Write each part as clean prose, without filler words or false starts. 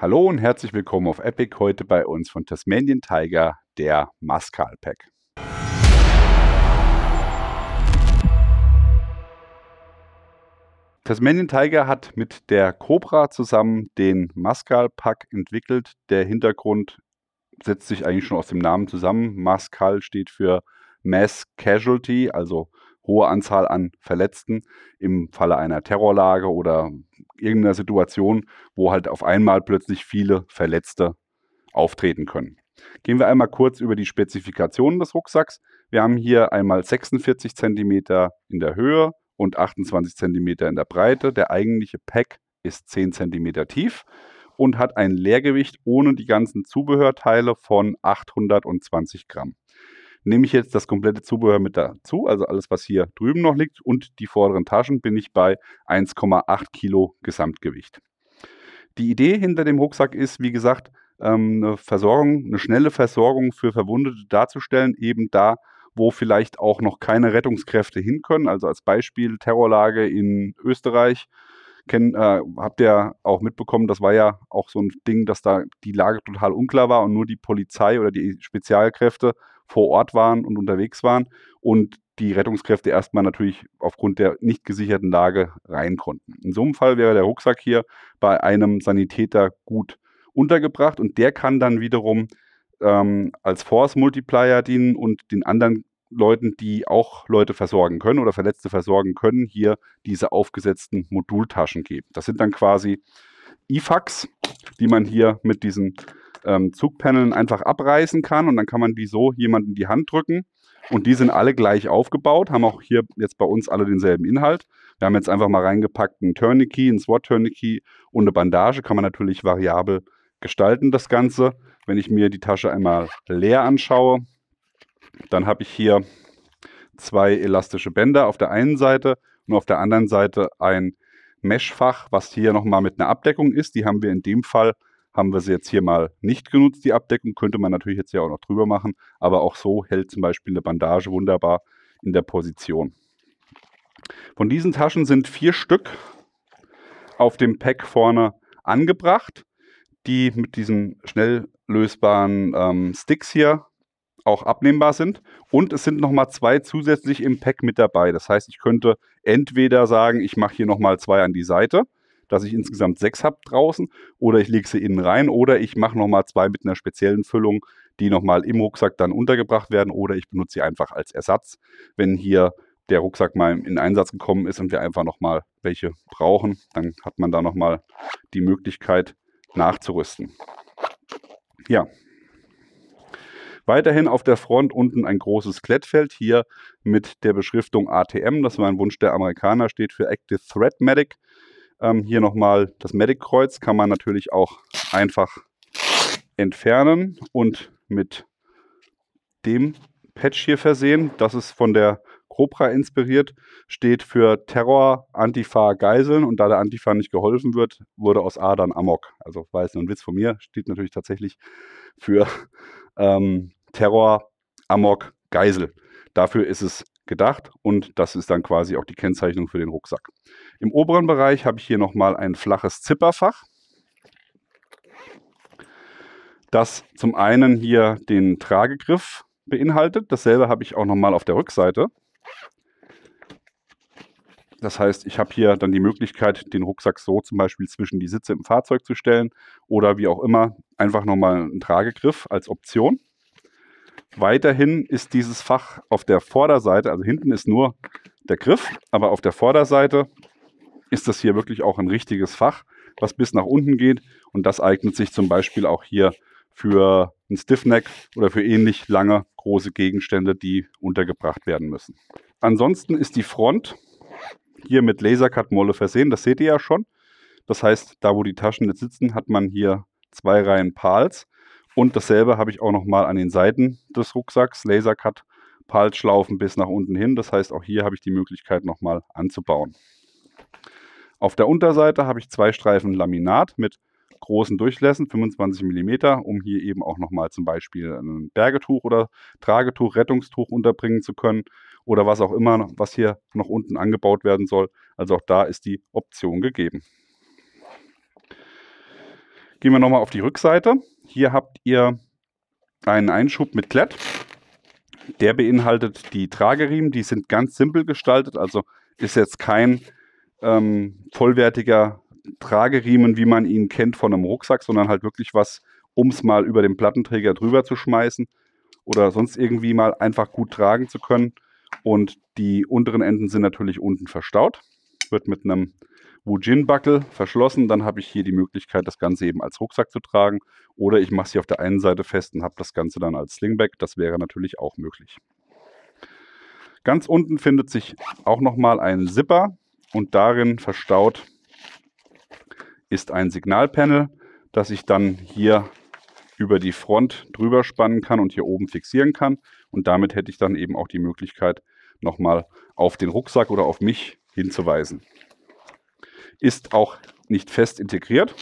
Hallo und herzlich willkommen auf Epic, heute bei uns von Tasmanian Tiger, der Mascal Pack. Tasmanian Tiger hat mit der Cobra zusammen den Mascal Pack entwickelt. Der Hintergrund setzt sich eigentlich schon aus dem Namen zusammen. Mascal steht für Mass Casualty, also hohe Anzahl an Verletzten im Falle einer Terrorlage oder irgendeiner Situation, wo halt auf einmal plötzlich viele Verletzte auftreten können. Gehen wir einmal kurz über die Spezifikationen des Rucksacks. Wir haben hier einmal 46 cm in der Höhe und 28 cm in der Breite. Der eigentliche Pack ist 10 cm tief und hat ein Leergewicht ohne die ganzen Zubehörteile von 820 Gramm. Nehme ich jetzt das komplette Zubehör mit dazu, also alles, was hier drüben noch liegt und die vorderen Taschen, bin ich bei 1,8 Kilo Gesamtgewicht. Die Idee hinter dem Rucksack ist, wie gesagt, eine schnelle Versorgung für Verwundete darzustellen, eben da, wo vielleicht auch noch keine Rettungskräfte hin können. Also als Beispiel Terrorlage in Österreich. Habt ihr auch mitbekommen, das war ja auch so ein Ding, dass da die Lage total unklar war und nur die Polizei oder die Spezialkräfte vor Ort waren und unterwegs waren und die Rettungskräfte erstmal natürlich aufgrund der nicht gesicherten Lage rein konnten. In so einem Fall wäre der Rucksack hier bei einem Sanitäter gut untergebracht und der kann dann wiederum als Force Multiplier dienen und den anderen Leuten, die auch Leute versorgen können oder Verletzte versorgen können, hier diese aufgesetzten Modultaschen geben. Das sind dann quasi IFAKs, die man hier mit diesen Zugpaneln einfach abreißen kann und dann kann man die so jemandem in die Hand drücken und die sind alle gleich aufgebaut, haben auch hier jetzt bei uns alle denselben Inhalt. Wir haben jetzt einfach mal reingepackt einen Tourniquet, einen SWAT-Tourniquet und eine Bandage, kann man natürlich variabel gestalten, das Ganze. Wenn ich mir die Tasche einmal leer anschaue, dann habe ich hier 2 elastische Bänder auf der einen Seite und auf der anderen Seite ein Meshfach, was hier nochmal mit einer Abdeckung ist. Die haben wir in dem Fall, haben wir sie jetzt hier mal nicht genutzt, die Abdeckung. Könnte man natürlich jetzt ja auch noch drüber machen, aber auch so hält zum Beispiel eine Bandage wunderbar in der Position. Von diesen Taschen sind 4 Stück auf dem Pack vorne angebracht, die mit diesen schnell lösbaren Sticks hier auch abnehmbar sind. Und es sind nochmal 2 zusätzlich im Pack mit dabei. Das heißt, ich könnte entweder sagen, ich mache hier nochmal 2 an die Seite, dass ich insgesamt 6 habe draußen, oder ich lege sie innen rein, oder ich mache nochmal 2 mit einer speziellen Füllung, die nochmal im Rucksack dann untergebracht werden, oder ich benutze sie einfach als Ersatz, wenn hier der Rucksack mal in Einsatz gekommen ist und wir einfach nochmal welche brauchen, dann hat man da nochmal die Möglichkeit nachzurüsten. Ja. Weiterhin auf der Front unten ein großes Klettfeld, hier mit der Beschriftung ATM, das war ein Wunsch der Amerikaner, steht für Active Threat Medic. Hier nochmal das Medic-Kreuz, kann man natürlich auch einfach entfernen und mit dem Patch hier versehen. Das ist von der Cobra inspiriert, steht für Terror, Antifa, Geiseln und da der Antifa nicht geholfen wird, wurde aus A dann Amok. Also war jetzt nur ein Witz von mir, steht natürlich tatsächlich für Terror, Amok, Geisel. Dafür ist es gedacht und das ist dann quasi auch die Kennzeichnung für den Rucksack. Im oberen Bereich habe ich hier nochmal ein flaches Zipperfach, das zum einen hier den Tragegriff beinhaltet. Dasselbe habe ich auch nochmal auf der Rückseite. Das heißt, ich habe hier dann die Möglichkeit, den Rucksack so zum Beispiel zwischen die Sitze im Fahrzeug zu stellen oder wie auch immer einfach nochmal einen Tragegriff als Option. Weiterhin ist dieses Fach auf der Vorderseite, also hinten ist nur der Griff, aber auf der Vorderseite ist das hier wirklich auch ein richtiges Fach, was bis nach unten geht und das eignet sich zum Beispiel auch hier für ein Stiffneck oder für ähnlich lange große Gegenstände, die untergebracht werden müssen. Ansonsten ist die Front hier mit Lasercut-Molle versehen, das seht ihr ja schon. Das heißt, da wo die Taschen jetzt sitzen, hat man hier 2 Reihen Pals. Und dasselbe habe ich auch nochmal an den Seiten des Rucksacks, Lasercut, Palsschlaufen bis nach unten hin. Das heißt, auch hier habe ich die Möglichkeit nochmal anzubauen. Auf der Unterseite habe ich 2 Streifen Laminat mit großen Durchlässen, 25 mm, um hier eben auch nochmal zum Beispiel ein Bergetuch oder Tragetuch, Rettungstuch unterbringen zu können oder was auch immer, was hier noch unten angebaut werden soll. Also auch da ist die Option gegeben. Gehen wir nochmal auf die Rückseite. Hier habt ihr einen Einschub mit Klett. Der beinhaltet die Trageriemen. Die sind ganz simpel gestaltet, also ist jetzt kein vollwertiger Trageriemen, wie man ihn kennt von einem Rucksack, sondern halt wirklich was, um es mal über den Plattenträger drüber zu schmeißen oder sonst irgendwie mal einfach gut tragen zu können. Und die unteren Enden sind natürlich unten verstaut. Wird mit einem Wujin-Buckel verschlossen. Dann habe ich hier die Möglichkeit, das Ganze eben als Rucksack zu tragen. Oder ich mache es hier auf der einen Seite fest und habe das Ganze dann als Slingbag. Das wäre natürlich auch möglich. Ganz unten findet sich auch nochmal ein Zipper und darin verstaut ist ein Signalpanel, das ich dann hier über die Front drüber spannen kann und hier oben fixieren kann. Und damit hätte ich dann eben auch die Möglichkeit, nochmal auf den Rucksack oder auf mich hinzuweisen. Ist auch nicht fest integriert,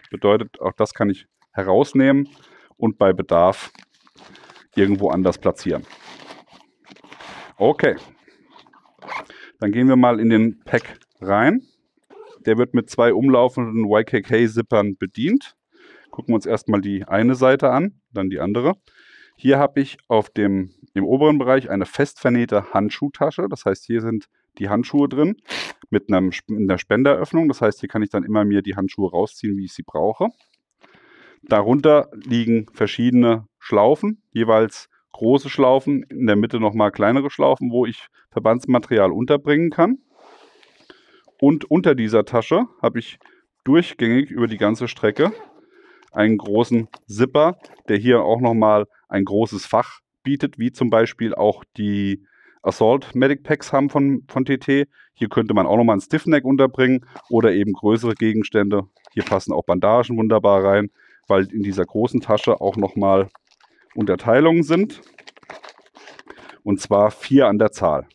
bedeutet, auch das kann ich herausnehmen und bei Bedarf irgendwo anders platzieren. Okay, dann gehen wir mal in den Pack rein. Der wird mit 2 umlaufenden YKK-Zippern bedient. Gucken wir uns erstmal die eine Seite an, dann die andere. Hier habe ich im oberen Bereich eine fest vernähte Handschuhtasche. Das heißt, hier sind die Handschuhe drin mit einer Spenderöffnung. Das heißt, hier kann ich dann immer mir die Handschuhe rausziehen, wie ich sie brauche. Darunter liegen verschiedene Schlaufen, jeweils große Schlaufen, in der Mitte nochmal kleinere Schlaufen, wo ich Verbandsmaterial unterbringen kann. Und unter dieser Tasche habe ich durchgängig über die ganze Strecke einen großen Zipper, der hier auch nochmal ein großes Fach bietet, wie zum Beispiel auch die Assault Medic Packs haben von TT. Hier könnte man auch nochmal ein Stiffneck unterbringen oder eben größere Gegenstände. Hier passen auch Bandagen wunderbar rein, weil in dieser großen Tasche auch nochmal Unterteilungen sind. Und zwar 4 an der Zahl.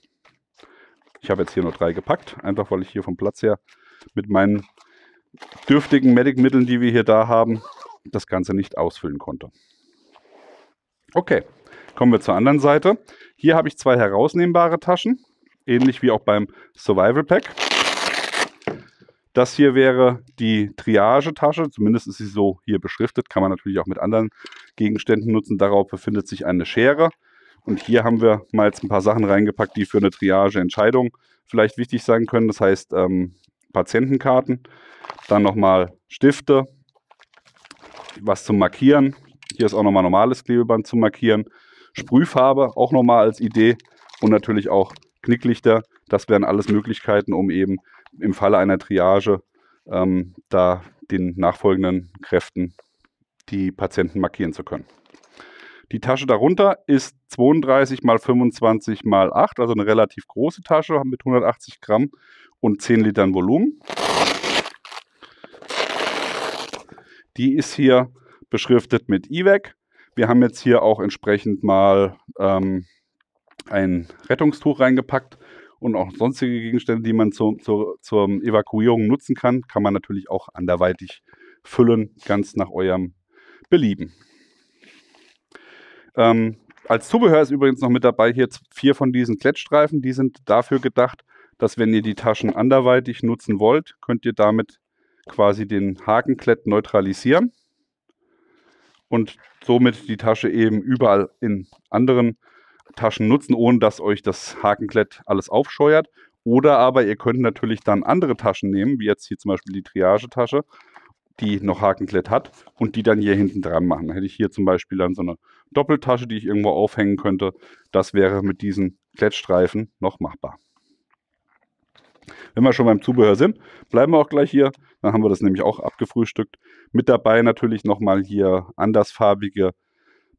Ich habe jetzt hier nur 3 gepackt, einfach weil ich hier vom Platz her mit meinen dürftigen Medic-Mitteln, die wir hier da haben, das Ganze nicht ausfüllen konnte. Okay, kommen wir zur anderen Seite. Hier habe ich 2 herausnehmbare Taschen, ähnlich wie auch beim Survival Pack. Das hier wäre die Triage-Tasche, zumindest ist sie so hier beschriftet, kann man natürlich auch mit anderen Gegenständen nutzen. Darauf befindet sich eine Schere. Und hier haben wir mal jetzt ein paar Sachen reingepackt, die für eine Triage-Entscheidung vielleicht wichtig sein können. Das heißt Patientenkarten, dann nochmal Stifte, was zum Markieren. Hier ist auch nochmal normales Klebeband zum Markieren. Sprühfarbe auch nochmal als Idee und natürlich auch Knicklichter. Das wären alles Möglichkeiten, um eben im Falle einer Triage da den nachfolgenden Kräften die Patienten markieren zu können. Die Tasche darunter ist 32 x 25 x 8, also eine relativ große Tasche mit 180 Gramm und 10 Litern Volumen. Die ist hier beschriftet mit IWAC. Wir haben jetzt hier auch entsprechend mal ein Rettungstuch reingepackt und auch sonstige Gegenstände, die man zur Evakuierung nutzen kann, kann man natürlich auch anderweitig füllen, ganz nach eurem Belieben. Als Zubehör ist übrigens noch mit dabei hier 4 von diesen Klettstreifen. Die sind dafür gedacht, dass wenn ihr die Taschen anderweitig nutzen wollt, könnt ihr damit quasi den Hakenklett neutralisieren und somit die Tasche eben überall in anderen Taschen nutzen, ohne dass euch das Hakenklett alles aufscheuert. Oder aber ihr könnt natürlich dann andere Taschen nehmen, wie jetzt hier zum Beispiel die Triage-Tasche, die noch Hakenklett hat und die dann hier hinten dran machen. Dann hätte ich hier zum Beispiel dann so eine Doppeltasche, die ich irgendwo aufhängen könnte. Das wäre mit diesen Klettstreifen noch machbar. Wenn wir schon beim Zubehör sind, bleiben wir auch gleich hier. Dann haben wir das nämlich auch abgefrühstückt. Mit dabei natürlich nochmal hier andersfarbige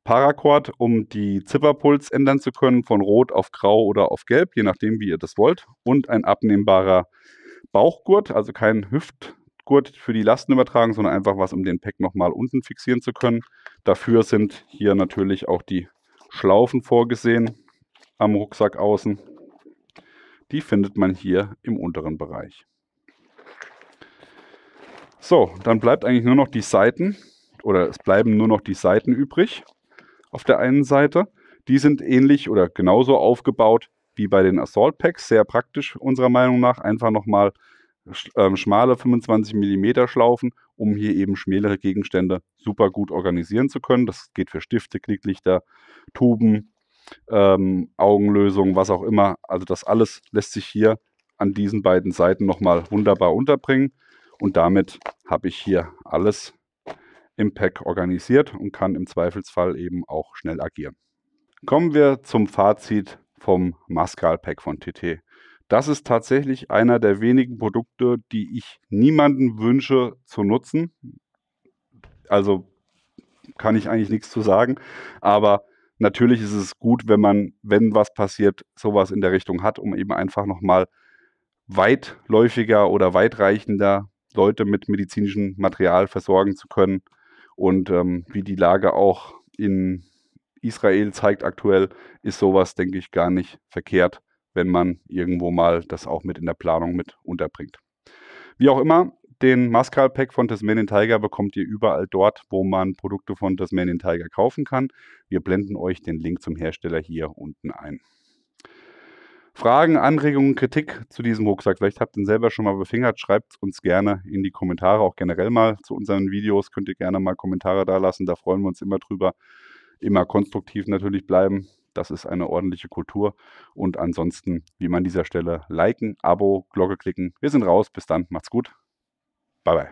Paracord, um die Zipperpuls ändern zu können, von Rot auf Grau oder auf Gelb, je nachdem, wie ihr das wollt. Und ein abnehmbarer Bauchgurt, also kein Hüftgurt für die Lastenübertragung, sondern einfach was, um den Pack nochmal unten fixieren zu können. Dafür sind hier natürlich auch die Schlaufen vorgesehen am Rucksack außen. Die findet man hier im unteren Bereich. So, dann bleibt eigentlich nur noch die Seiten, oder es bleiben nur noch die Seiten übrig auf der einen Seite. Die sind ähnlich oder genauso aufgebaut wie bei den Assault Packs. Sehr praktisch unserer Meinung nach. Einfach nochmal schmale 25 mm Schlaufen, um hier eben schmälere Gegenstände super gut organisieren zu können. Das geht für Stifte, Knicklichter, Tuben, Augenlösungen, was auch immer. Also das alles lässt sich hier an diesen beiden Seiten nochmal wunderbar unterbringen. Und damit habe ich hier alles im Pack organisiert und kann im Zweifelsfall eben auch schnell agieren. Kommen wir zum Fazit vom Maskal Pack von TT. Das ist tatsächlich einer der wenigen Produkte, die ich niemandem wünsche zu nutzen. Also kann ich eigentlich nichts zu sagen, aber natürlich ist es gut, wenn man, wenn was passiert, sowas in der Richtung hat, um eben einfach nochmal weitläufiger oder weitreichender Leute mit medizinischem Material versorgen zu können. Und wie die Lage auch in Israel zeigt aktuell, ist sowas, denke ich, gar nicht verkehrt, wenn man irgendwo mal das auch mit in der Planung mit unterbringt. Wie auch immer, den Maskal Pack von Tasmanian Tiger bekommt ihr überall dort, wo man Produkte von Tasmanian Tiger kaufen kann. Wir blenden euch den Link zum Hersteller hier unten ein. Fragen, Anregungen, Kritik zu diesem Rucksack, vielleicht habt ihr ihn selber schon mal befingert, schreibt uns gerne in die Kommentare, auch generell mal zu unseren Videos, könnt ihr gerne mal Kommentare da lassen, da freuen wir uns immer drüber. Immer konstruktiv natürlich bleiben, das ist eine ordentliche Kultur und ansonsten, wie immer an dieser Stelle, liken, Abo, Glocke klicken. Wir sind raus, bis dann, macht's gut, bye bye.